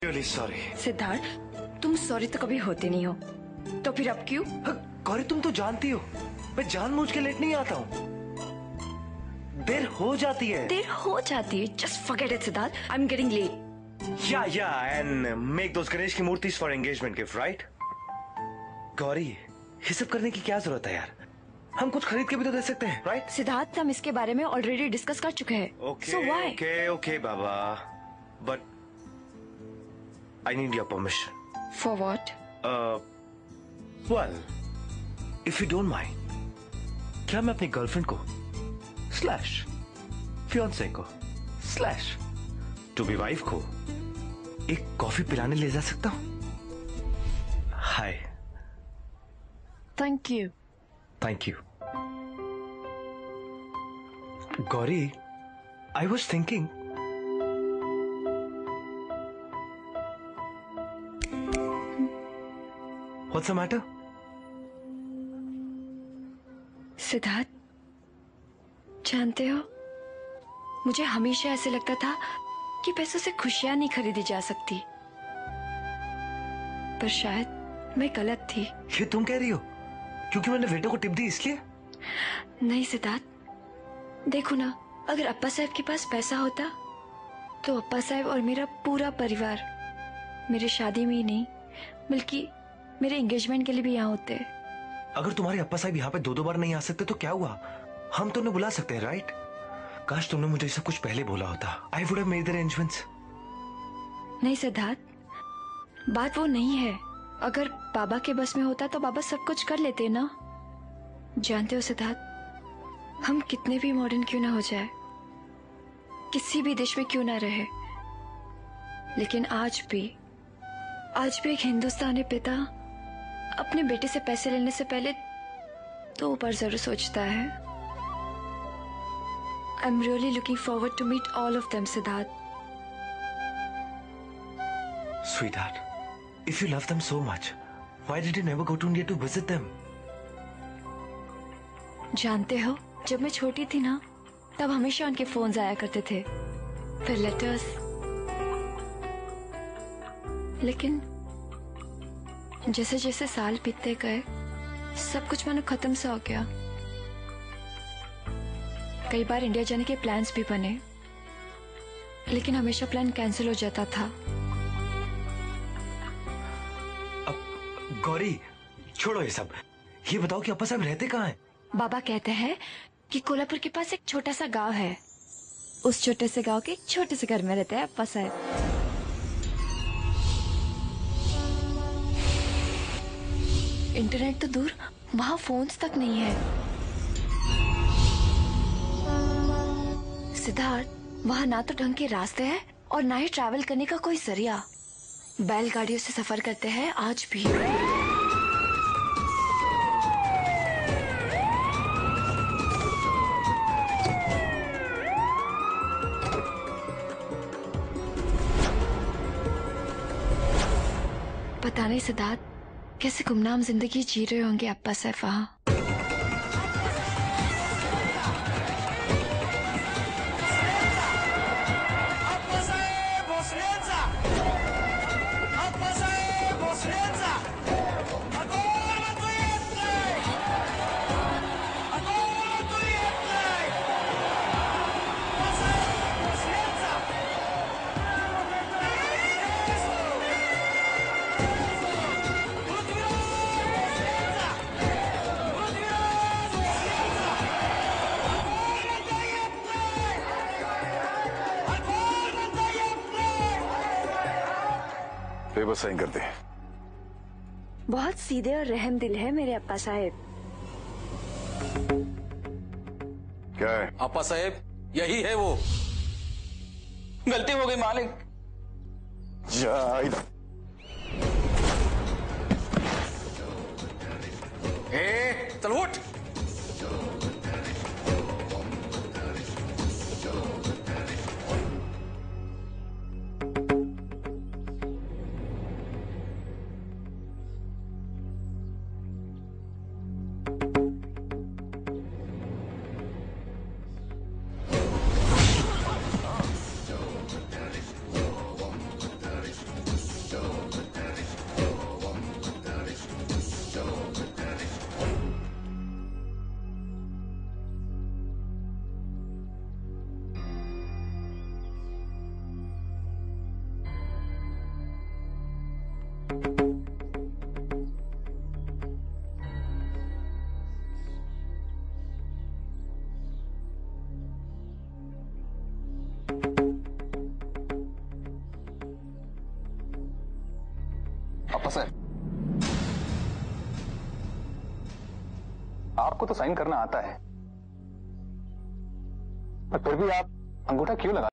Really sorry. Siddharth, तुम sorry तो कभी होते नहीं हो, तो फिर अब क्यों? गौरी तुम तो जानती हो मैं जानबूझ के लेट नहीं आता हूँ, देर हो जाती है। देर हो जाती है, just forget it Siddharth, I am getting late. Yeah, and make those Ganesh की मूर्तिस for engagement gift, right? Gauri, ये सब करने की क्या जरूरत है यार? हम कुछ खरीद के भी तो दे सकते हैं, राइट? सिद्धार्थ, हम इसके बारे में ऑलरेडी डिस्कस कर चुके हैं। So why? Okay, Baba, but I need your permission. For what? Well, if you don't mind, क्या मैं अपनी गर्लफ्रेंड को स्लैश फियांसे को स्लैश टू बी वाइफ को एक कॉफी पिलाने ले जा सकता हूँ? हाय। Thank you. Thank you. Gauri, I was thinking. What's the matter? Siddharth, जानते हो, मुझे हमेशा ऐसे लगता था कि पैसों से खुशियां नहीं खरीदी जा सकती, पर शायद मैं गलत थी। ये तुम कह रही हो क्योंकि मैंने वेटर को टिप दी इसलिए? नहीं सिद्धार्थ, देखो ना, अगर अप्पा साहब के पास पैसा होता तो अप्पा साहब और मेरा पूरा परिवार मेरी शादी में ही नहीं बल्कि मेरे एंगेजमेंट के लिए भी यहाँ होते। अगर तुम्हारे अप्पा साहब यहाँ पे दो बार नहीं आ सकते तो क्या हुआ? हम तो उन्हें बुला सकते हैं, राइट? काश तुमने मुझे सब कुछ पहले बोला होता। I would have made the arrangements. नहीं सिद्धार्थ, बात वो नहीं है। अगर बाबा के बस में होता तो बाबा सब कुछ कर लेते ना। जानते हो सिद्धार्थ, हम कितने भी मॉडर्न क्यों ना हो जाए, किसी भी देश में क्यों ना रहे, लेकिन आज भी एक हिंदुस्तानी पिता अपने बेटे से पैसे लेने से पहले 2 बार जरूर सोचता है। I'm really looking forward to meet all of them, Siddharth. Sweetheart, if you love them so much, why did you never go to India to visit them? जानते हो, जब मैं छोटी थी ना, तब हमेशा उनके फोन्स आया करते थे, फिर लेटर्स। लेकिन जैसे जैसे साल बीतते गए, सब कुछ मानो खत्म सा हो गया। कई बार इंडिया जाने के प्लान्स भी बने, लेकिन हमेशा प्लान कैंसिल हो जाता था। अब गौरी, छोड़ो ये सब। ये बताओ कि अप्पा साहब रहते कहाँ हैं? बाबा कहते हैं कि कोल्हापुर के पास एक छोटा सा गांव है, उस छोटे से गांव के एक छोटे से घर में रहते हैं अप्पा साहब। इंटरनेट तो दूर, वहां फोन्स तक नहीं है। सिद्धार्थ, वहां ना तो ढंग के रास्ते हैं और ना ही ट्रैवल करने का कोई जरिया। बैलगाड़ियों से सफर करते हैं आज भी। पता नहीं सिद्धार्थ, कैसे गुमनाम जिंदगी जी रहे होंगे अप्पा साहब वहां। पेपर साइन कर दे। बहुत सीधे और रहम दिल है मेरे अप्पा साहब। क्या है? अप्पा साहब, यही है वो। गलती हो गई मालिक। जा इधर। चल उठ। वापस है। आपको तो साइन करना आता है, पर फिर भी आप अंगूठा क्यों लगा